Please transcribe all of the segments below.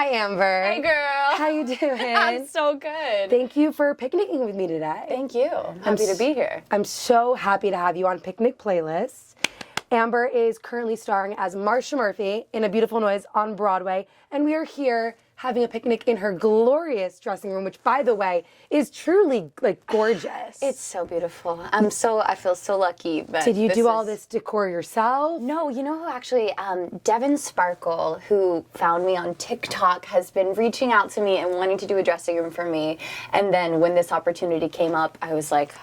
Hi, Amber. Hey, girl. How you doing? I'm so good. Thank you for picnicking with me today. Thank you. I'm happy to be here. I'm so happy to have you on Picnic Playlists. Amber is currently starring as Marcia Murphey in A Beautiful Noise on Broadway, and we are here having a picnic in her glorious dressing room, which, by the way, is truly, like, gorgeous. It's so beautiful. I feel so lucky. That Did you do all this decor yourself? No, you know who actually, Devin Sparkle, who found me on TikTok, has been reaching out to me and wanting to do a dressing room for me. And then when this opportunity came up, I was like,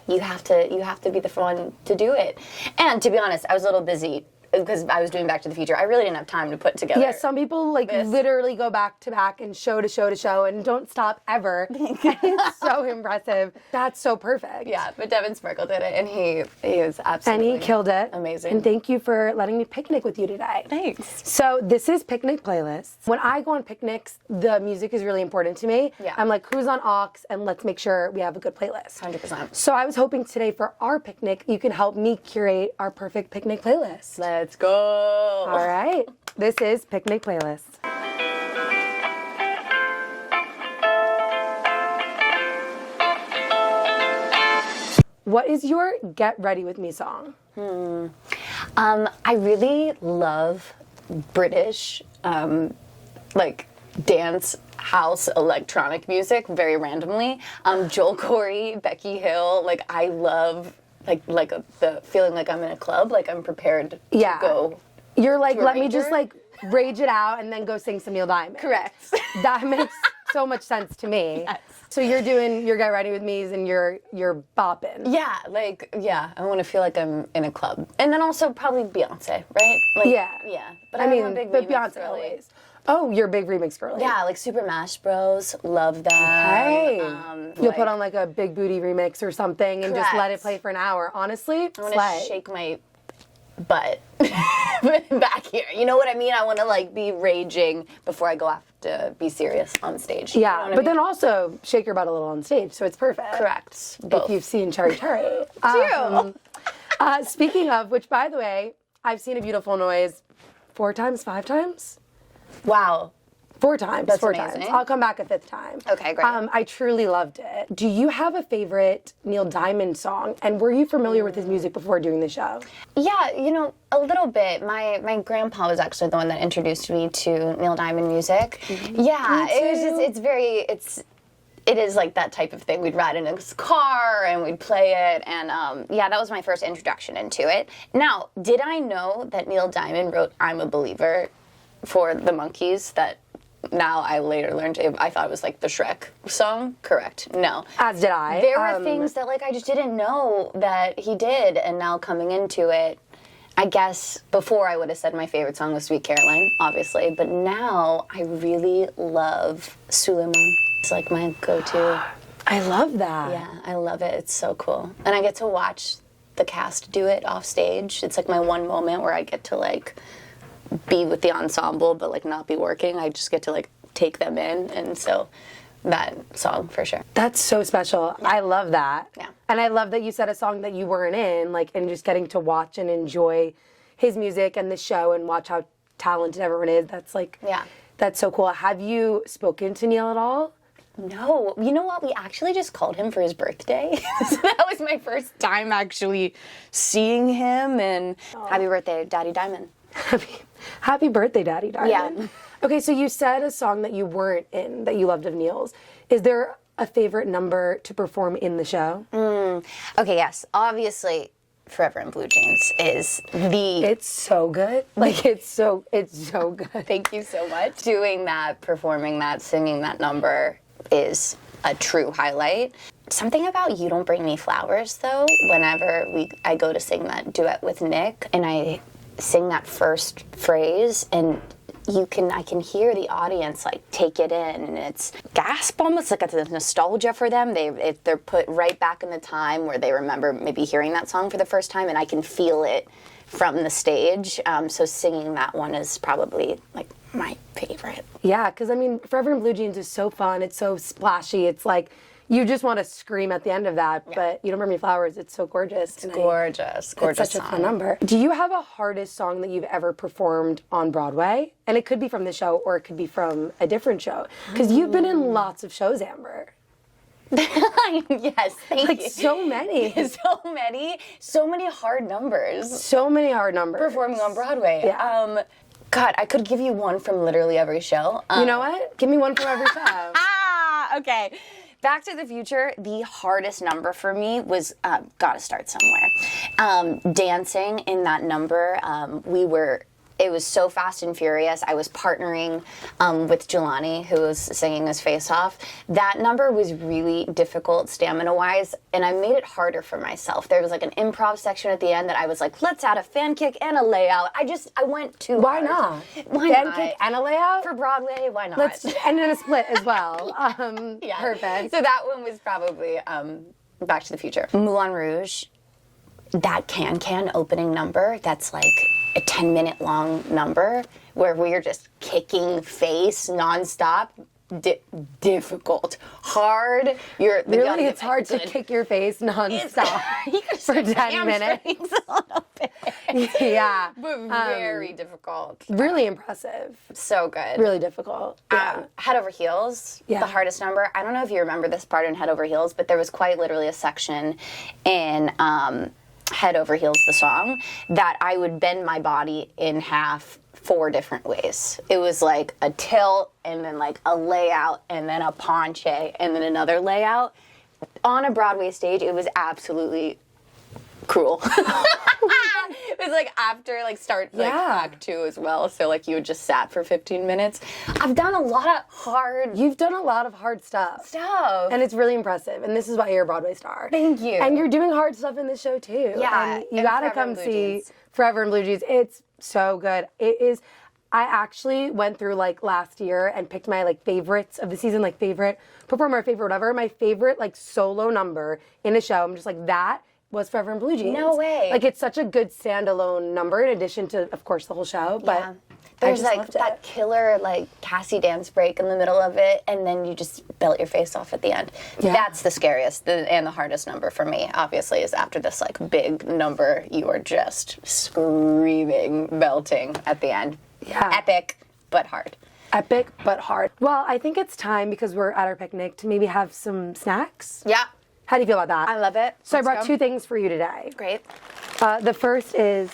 you have to be the one to do it. And to be honest, I was a little busy because I was doing Back to the Future. I really didn't have time to put together. Yeah, some people literally go back to back and show to show to show and don't stop ever. It's so impressive. That's so perfect. Yeah, but Devin Sparkle did it, and he is absolutely and he killed it. Amazing. And thank you for letting me picnic with you today. Thanks. So this is Picnic Playlists. When I go on picnics, the music is really important to me. Yeah. I'm like, who's on aux? And let's make sure we have a good playlist. 100%. So I was hoping today for our picnic, you can help me curate our perfect picnic playlist. Let's go. All right. This is Picnic Playlists. What is your Get Ready With Me song? I really love British, like, dance house electronic music, very randomly. Joel Corey, Becky Hill, like, I love, the feeling like I'm in a club, like I'm prepared to go. You're like, let me rager. just, like, rage it out and then go sing some Neil Diamond. Correct. That makes so much sense to me. Yes. So you're doing your Get Ready With Me's and you're bopping. Yeah, I want to feel like I'm in a club. And then also probably Beyonce, right? Like, Yeah. But I I'm mean, a big but remix Beyonce girly. always. Oh, you're a big remix girl. Yeah, like Super Mash Bros. Love that. Hey. You'll like, put on like a big booty remix or something and just let it Correct. play for an hour. Honestly, I want to shake my butt back here. You know what I mean? I want to like be raging before I go have to be serious on stage. Yeah, You know what I but mean? then also shake your butt a little on stage, so it's perfect. Correct. Both. If you've seen Cherry Cherry. Speaking of, which by the way, I've seen A Beautiful Noise 4 times, 5 times? Wow. 4 times. That's 4 amazing. times. I'll come back a 5th time. Okay, great. I truly loved it. Do you have a favorite Neil Diamond song? And were you familiar with his music before doing the show? Yeah, you know, a little bit. My grandpa was actually the one that introduced me to Neil Diamond music. Yeah, Me it was too. just, it is like that type of thing. We'd ride in his car and we'd play it, and yeah, that was my first introduction into it. Now, did I know that Neil Diamond wrote I'm a Believer for the Monkees? That now I later learned, I thought it was like the Shrek song. Correct. No. As did I. There were things that like I just didn't know that he did, and now coming into it, I guess before I would have said my favorite song was Sweet Caroline, obviously, but now I really love Suleiman. It's like my go-to. I love that. Yeah, I love it. It's so cool. And I get to watch the cast do it off stage. It's like my one moment where I get to like be with the ensemble but like not be working. I just get to like take them in, and so that song for sure. That's so special. I love that. Yeah. And I love that you said a song that you weren't in, like, and just getting to watch and enjoy his music and the show and watch how talented everyone is. That's like, Yeah. That's so cool. Have you spoken to Neil at all? No, you know what? We actually just called him for his birthday. So that was my first time actually seeing him, and happy birthday, Daddy Diamond. Happy birthday, Daddy Diamond. Yeah. Okay, so you said a song that you weren't in that you loved of Neil's. Is there a favorite number to perform in the show? Okay, yes. Obviously, Forever in Blue Jeans is the... It's so good. Like, it's so good. Thank you so much. Doing that, performing that, singing that number is a true highlight. Something about You Don't Bring Me Flowers, though, whenever I go to sing that duet with Nick, and I sing that first phrase, and I can hear the audience like take it in, and it's gasp almost, like it's a nostalgia for them. They're put right back in the time where they remember maybe hearing that song for the first time, and I can feel it from the stage. So singing that one is probably like my favorite. Yeah, because I mean, Forever in Blue Jeans is so fun. It's so splashy. It's like You just want to scream at the end of that, but You Don't Bring Me Flowers, it's so gorgeous. It's gorgeous. Gorgeous It's such a fun number. Do you have a hardest song that you've ever performed on Broadway? And it could be from the show or it could be from a different show. Because you've been in lots of shows, Amber. Yes, thank Like you. so many. So many hard numbers. So many hard numbers. Performing on Broadway. Yeah. God, I could give you one from literally every show. You know what? Give me one from every show. Okay. Back to the Future, the hardest number for me was Gotta Start Somewhere. Dancing in that number, it was so fast and furious. I was partnering with Jelani, who was singing his face off. That number was really difficult stamina-wise, and I made it harder for myself. There was like an improv section at the end that I was like, let's add a fan kick and a layout. I went too Why hard. not? Why Fan not? kick and a layout? For Broadway, why not? And then a split as well. Yeah. Perfect. So that one was probably Back to the Future. Moulin Rouge, that can opening number, that's like a 10-minute long number where we're just kicking face nonstop. Difficult, hard. Really, it's hard to kick your face nonstop for 10 minutes. Yeah. But very difficult. Really impressive. So good. Really difficult. Yeah. Head Over Heels, the hardest number. I don't know if you remember this part in Head Over Heels, but there was quite literally a section in Head Over Heels, the song, that I would bend my body in half 4 different ways. It was like a tilt and then like a layout and then a penche and then another layout. On a Broadway stage, it was absolutely cruel. It was like after act 2 as well. So like you had just sat for 15 minutes. I've done a lot of hard You've done a lot of hard stuff. And it's really impressive. And this is why you're a Broadway star. Thank you. And you're doing hard stuff in this show too. Yeah. And you gotta come see Forever in Blue Jeans. It's so good. It is. I actually went through like last year and picked my like favorites of the season, like favorite performer, favorite whatever. My favorite like solo number in a show. I'm just like, that was Forever in Blue Jeans. No way. Like it's such a good standalone number in addition to, of course, the whole show. But there's like that killer like Cassie dance break in the middle of it, and then you just belt your face off at the end. Yeah. That's the scariest and the hardest number for me, obviously, is after this like big number, you are just screaming, belting at the end. Yeah. Epic, but hard. Epic, but hard. Well, I think it's time, because we're at our picnic, to maybe have some snacks. Yeah. How do you feel about that? I love it. So I brought 2 things for you today. Great. The first is,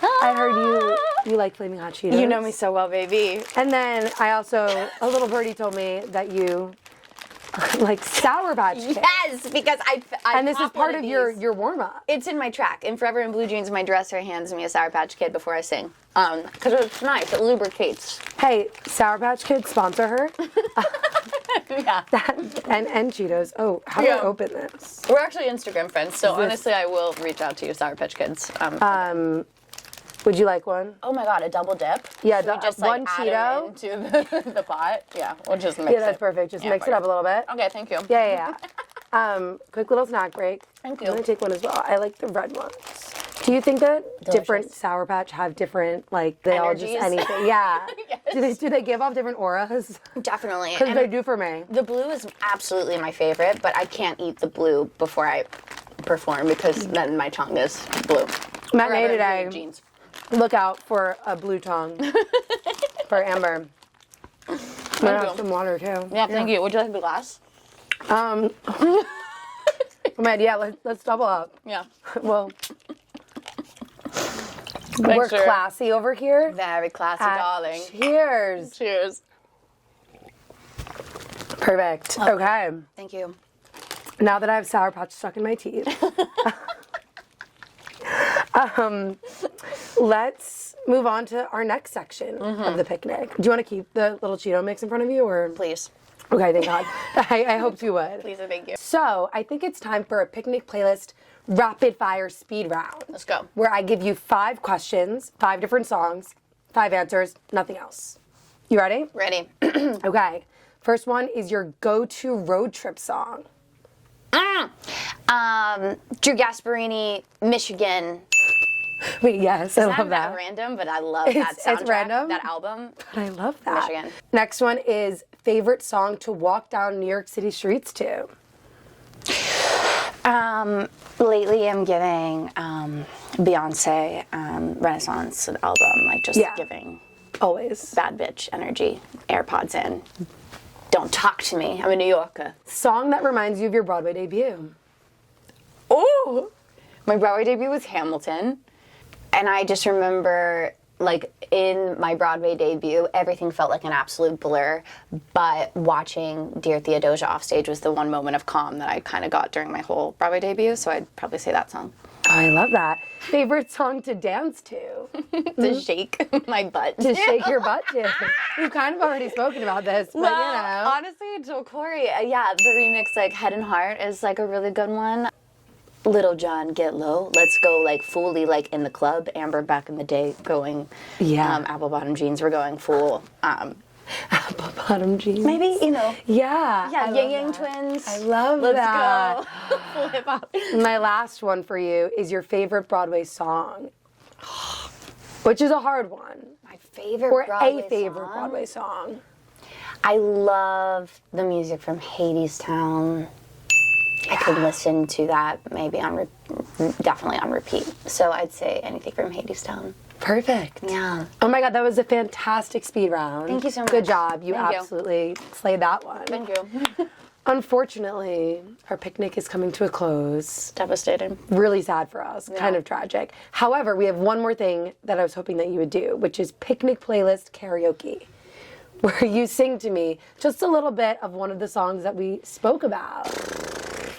I heard you like Flaming Hot Cheetos. You know me so well, baby. And then I also, a little birdie told me that you like Sour Patch Kids. Yes, because I and this is pop part one of your warm-up. It's in my track. In Forever in Blue Jeans, my dresser hands me a Sour Patch Kid before I sing. Because it's nice. It lubricates. Hey, Sour Patch Kids, sponsor her. Yeah. And Cheetos. Oh, how do I open this? We're actually Instagram friends, so honestly, I will reach out to you, Sour Patch Kids. Would you like one? Oh my God, a double dip? Yeah, Should we just one add Cheeto into the pot. Yeah, we'll just mix it. Yeah, that's perfect. Just mix it up a little bit. Okay, thank you. Yeah. Quick little snack break. Thank you. I'm gonna take one as well. I like the red ones. Do you think that different Sour Patch have different, like, they all just Energies? anything? Yeah. Yes. Do they give off different auras? Definitely. Because And they do for me. the blue is absolutely my favorite, but I can't eat the blue before I perform because then my tongue is blue. Matinee Forever in today. Blue Jeans. Look out for a blue tongue for Amber. I'm gonna have some water too. Yeah, thank you. Would you like the glass? Oh man, yeah, let's double up. Yeah. Well, we're sure. classy over here. Very classy, darling. Cheers. Cheers. Perfect. Okay. Thank you. Now that I have Sour Patch stuck in my teeth, let's move on to our next section of the picnic. Do you want to keep the little Cheeto mix in front of you, or? Please. Okay, thank God. I hoped you would. Please and thank you. So I think it's time for a picnic playlist rapid fire speed round. Let's go. Where I give you 5 questions, 5 different songs, 5 answers, nothing else. You ready? Ready. Okay. First one is your go-to road trip song. Drew Gasparini, Michigan. Wait, yes, I It's love not that. random, but I love that soundtrack, It's random, that album. but I love that. Michigan. Next one is favorite song to walk down New York City streets to. Lately I'm giving Beyonce Renaissance album, like just giving Always. bad bitch energy, AirPods in. Don't talk to me, I'm a New Yorker. Song that reminds you of your Broadway debut. Oh! My Broadway debut was Hamilton. And I just remember, like, in my Broadway debut, everything felt like an absolute blur. But watching Dear Theodosia off stage was the one moment of calm that I kind of got during my whole Broadway debut. So I'd probably say that song. Oh, I love that. Favorite song to dance to? To shake my butt. To shake your butt to. We've kind of already spoken about this, but Well, you know. honestly, Joel Corey, yeah, the remix, like, Head and Heart is, like, a really good one. Little John, Get Low. Let's go, like, fully, like, in the club. Amber back in the day going, apple bottom jeans were going full. Apple bottom jeans. Maybe, you know. Yeah. Yeah, Yang Yang Twins. I love Let's that. go. Full hip hop. My last one for you is your favorite Broadway song, which is a hard one. My favorite Or Broadway a favorite song? Broadway song. I love the music from Hadestown. I could listen to that maybe definitely on repeat. So I'd say anything from Hadestown. Perfect. Yeah. Oh my God, that was a fantastic speed round. Thank you so much. Good job. You Thank you. absolutely slayed that one. Thank you. Unfortunately, our picnic is coming to a close. Devastating. Really sad for us, kind of tragic. However, we have one more thing that I was hoping that you would do, which is picnic playlist karaoke, where you sing to me just a little bit of one of the songs that we spoke about.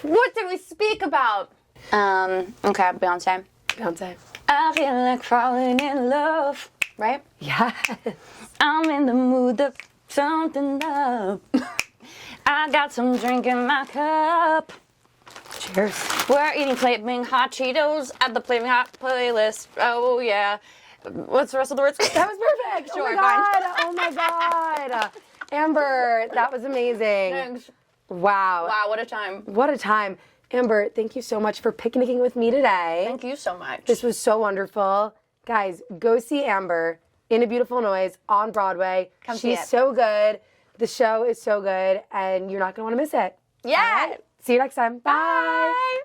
What did we speak about? Okay, Beyonce. Beyonce. I feel like falling in love. Right? Yes. I'm in the mood to something up. I got some drink in my cup. Cheers. We're eating flaming hot Cheetos at the flaming hot playlist. Oh yeah. What's the rest of the words? That was perfect. Sure, oh my God. Oh my God. Amber, that was amazing. Thanks. Wow. Wow, what a time. What a time. Amber, thank you so much for picnicking with me today. Thank you so much. This was so wonderful. Guys, go see Amber in A Beautiful Noise on Broadway. Come see She's it. so good. The show is so good, and you're not going to want to miss it. Yeah. All right. See you next time. Bye. Bye.